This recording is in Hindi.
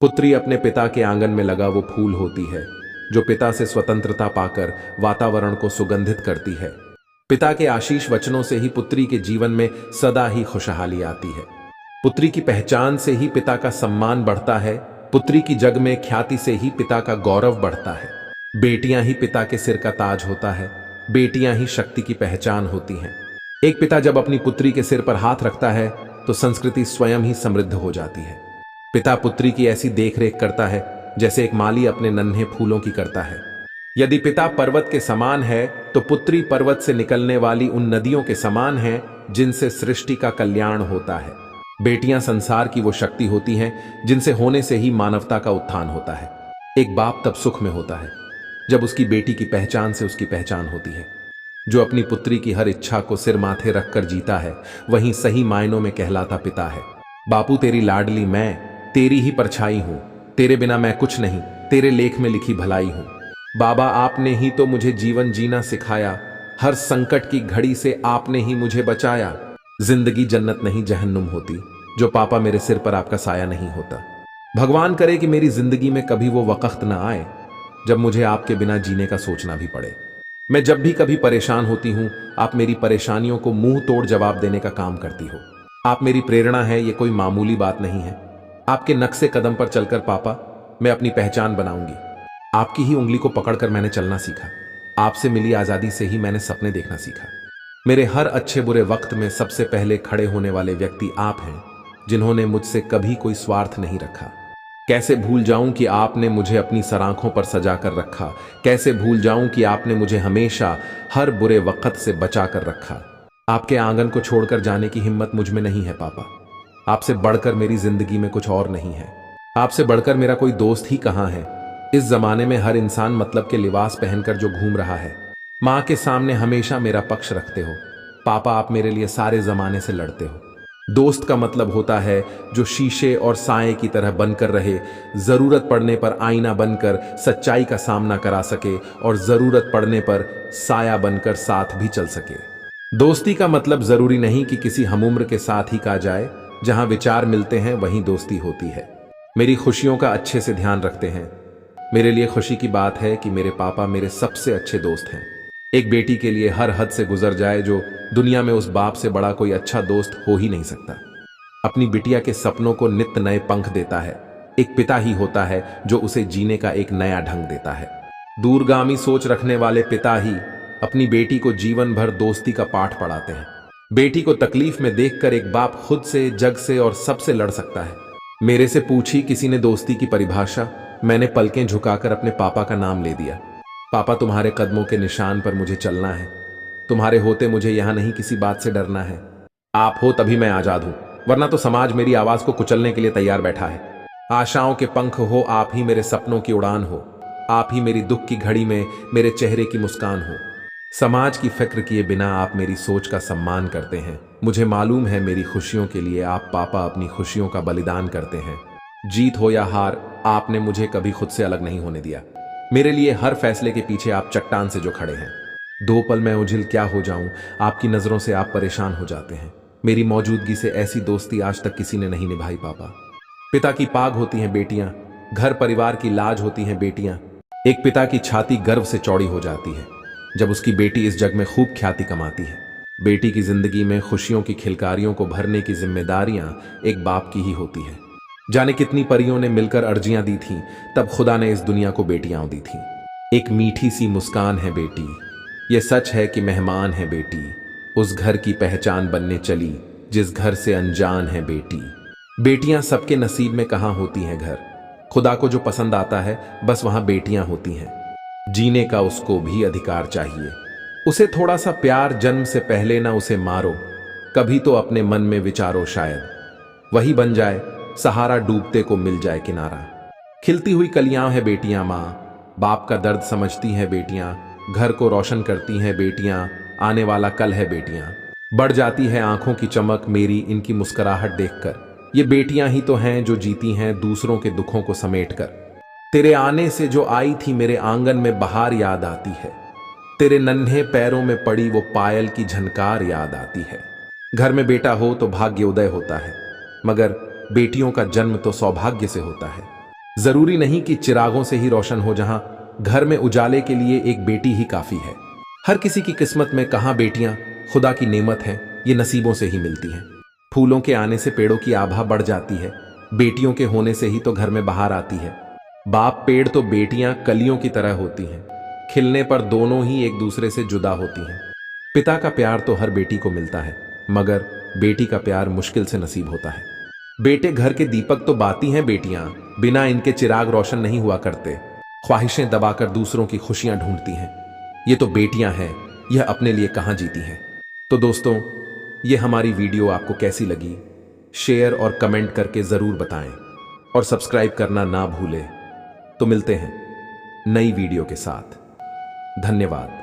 पुत्री अपने पिता के आंगन में लगा वो फूल होती है जो पिता से स्वतंत्रता पाकर वातावरण को सुगंधित करती है। पिता के आशीष वचनों से ही पुत्री के जीवन में सदा ही खुशहाली आती है। पुत्री की पहचान से ही पिता का सम्मान बढ़ता है। पुत्री की जग में ख्याति से ही पिता का गौरव बढ़ता है। बेटियां ही पिता के सिर का ताज होता है। बेटियां ही शक्ति की पहचान होती हैं। एक पिता जब अपनी पुत्री के सिर पर हाथ रखता है तो संस्कृति स्वयं ही समृद्ध हो जाती है। पिता पुत्री की ऐसी देखरेख करता है जैसे एक माली अपने नन्हे फूलों की करता है। यदि पिता पर्वत के समान है तो पुत्री पर्वत से निकलने वाली उन नदियों के समान है जिनसे सृष्टि का कल्याण होता है। बेटियां संसार की वो शक्ति होती हैं जिनसे होने से ही मानवता का उत्थान होता है। एक बाप तब सुख में होता है जब उसकी बेटी की पहचान से उसकी पहचान होती है। जो अपनी पुत्री की हर इच्छा को सिर माथे रखकर जीता है वहीं सही मायनों में कहलाता पिता है। बापू तेरी लाडली मैं तेरी ही परछाई हूं, तेरे बिना मैं कुछ नहीं, तेरे लेख में लिखी भलाई हूं। बाबा आपने ही तो मुझे जीवन जीना सिखाया, हर संकट की घड़ी से आपने ही मुझे बचाया। जिंदगी जन्नत नहीं जहन्नुम होती जो पापा मेरे सिर पर आपका साया नहीं होता। भगवान करे कि मेरी जिंदगी में कभी वो वक्त ना आए जब मुझे आपके बिना जीने का सोचना भी पड़े। मैं जब भी कभी परेशान होती हूं आप मेरी परेशानियों को मुंह तोड़ जवाब देने का काम करती हो। आप मेरी प्रेरणा है, ये कोई मामूली बात नहीं है। आपके नक्शे कदम पर चलकर पापा मैं अपनी पहचान बनाऊंगी। आपकी ही उंगली को पकड़कर मैंने चलना सीखा। आपसे मिली आजादी से ही मैंने सपने देखना सीखा। मेरे हर अच्छे बुरे वक्त में सबसे पहले खड़े होने वाले व्यक्ति आप हैं जिन्होंने मुझसे कभी कोई स्वार्थ नहीं रखा। कैसे भूल जाऊं कि आपने मुझे अपनी सराखों पर सजा कर रखा। कैसे भूल जाऊं कि आपने मुझे हमेशा हर बुरे वक्त से बचा कर रखा। आपके आंगन को छोड़कर जाने की हिम्मत मुझ में नहीं है पापा। आपसे बढ़कर मेरी जिंदगी में कुछ और नहीं है। आपसे बढ़कर मेरा कोई दोस्त ही कहां है। इस जमाने में हर इंसान मतलब के लिबास पहनकर जो घूम रहा है। मां के सामने हमेशा मेरा पक्ष रखते हो। पापा आप मेरे लिए सारे जमाने से लड़ते हो। दोस्त का मतलब होता है जो शीशे और साए की तरह बनकर रहे, जरूरत पड़ने पर आईना बनकर सच्चाई का सामना करा सके और जरूरत पड़ने पर साया बनकर साथ भी चल सके। दोस्ती का मतलब जरूरी नहीं कि किसी हमउम्र के साथ ही कहा जाए। जहां विचार मिलते हैं वहीं दोस्ती होती है। मेरी खुशियों का अच्छे से ध्यान रखते हैं। मेरे लिए खुशी की बात है कि मेरे पापा मेरे सबसे अच्छे दोस्त हैं। एक बेटी के लिए हर हद से गुजर जाए जो दुनिया में उस बाप से बड़ा कोई अच्छा दोस्त हो ही नहीं सकता। अपनी बिटिया के सपनों को नित्य नए पंख देता है। एक पिता ही होता है जो उसे जीने का एक नया ढंग देता है। दूरगामी सोच रखने वाले पिता ही अपनी बेटी को जीवन भर दोस्ती का पाठ पढ़ाते हैं। बेटी को तकलीफ में देखकर एक बाप खुद से, जग से और सबसे लड़ सकता है। मेरे से पूछी किसी ने दोस्ती की परिभाषा, मैंने पलकें झुकाकर अपने पापा का नाम ले दिया। पापा तुम्हारे कदमों के निशान पर मुझे चलना है। तुम्हारे होते मुझे यहां नहीं किसी बात से डरना है। आप हो तभी मैं आजाद हूं, वरना तो समाज मेरी आवाज को कुचलने के लिए तैयार बैठा है। आशाओं के पंख हो आप ही, मेरे सपनों की उड़ान हो आप ही, मेरी दुख की घड़ी में मेरे चेहरे की मुस्कान हो। समाज की फिक्र किए बिना आप मेरी सोच का सम्मान करते हैं। मुझे मालूम है मेरी खुशियों के लिए आप पापा अपनी खुशियों का बलिदान करते हैं। जीत हो या हार आपने मुझे कभी खुद से अलग नहीं होने दिया। मेरे लिए हर फैसले के पीछे आप चट्टान से जो खड़े हैं। दो पल मैं उझिल क्या हो जाऊं, आपकी नजरों से आप परेशान हो जाते हैं। मेरी मौजूदगी से ऐसी दोस्ती आज तक किसी ने नहीं निभाई पापा। पिता की पाग होती हैं बेटियां, घर परिवार की लाज होती हैं बेटियां। एक पिता की छाती गर्व से चौड़ी हो जाती है जब उसकी बेटी इस जग में खूब ख्याति कमाती है। बेटी की जिंदगी में खुशियों की खिलकारियों को भरने की जिम्मेदारियां एक बाप की ही होती है। जाने कितनी परियों ने मिलकर अर्जियां दी थीं, तब खुदा ने इस दुनिया को बेटियां दी थीं। एक मीठी सी मुस्कान है बेटी, ये सच है कि मेहमान है बेटी। उस घर की पहचान बनने चली जिस घर से अनजान है बेटी। बेटियां सबके नसीब में कहां होती हैं घर। खुदा को जो पसंद आता है बस वहां बेटियां होती हैं। जीने का उसको भी अधिकार चाहिए। उसे थोड़ा सा प्यार जन्म से पहले ना उसे मारो। कभी तो अपने मन में विचारो, शायद वही बन जाए सहारा, डूबते को मिल जाए किनारा। खिलती हुई कलियां है बेटियां माँ, बाप का दर्द समझती हैं बेटियां। घर को रोशन करती हैं बेटियां, आने वाला कल है बेटियां। बढ़ जाती है आंखों की चमक मेरी इनकी मुस्कुराहट देखकर। ये बेटियां ही तो हैं जो जीती हैं दूसरों के दुखों को समेटकर। तेरे आने से जो आई थी मेरे आंगन में बहार याद आती है। तेरे नन्हे पैरों में पड़ी वो पायल की झनकार याद आती है। घर में बेटा हो तो भाग्य उदय होता है, मगर बेटियों का जन्म तो सौभाग्य से होता है। जरूरी नहीं कि चिरागों से ही रोशन हो, जहां घर में उजाले के लिए एक बेटी ही काफी है। हर किसी की किस्मत में कहां बेटियां खुदा की नेमत हैं, ये नसीबों से ही मिलती हैं। फूलों के आने से पेड़ों की आभा बढ़ जाती है, बेटियों के होने से ही तो घर में बहार आती है। बाप पेड़ तो बेटियां कलियों की तरह होती हैं, खिलने पर दोनों ही एक दूसरे से जुदा होती हैं। पिता का प्यार तो हर बेटी को मिलता है, मगर बेटी का प्यार मुश्किल से नसीब होता है। बेटे घर के दीपक तो बाती हैं बेटियां, बिना इनके चिराग रोशन नहीं हुआ करते। ख्वाहिशें दबाकर दूसरों की खुशियां ढूंढती हैं। ये तो बेटियां हैं, यह अपने लिए कहां जीती हैं। तो दोस्तों, ये हमारी वीडियो आपको कैसी लगी, शेयर और कमेंट करके जरूर बताएं, और सब्सक्राइब करना ना भूलें। तो मिलते हैं नई वीडियो के साथ। धन्यवाद।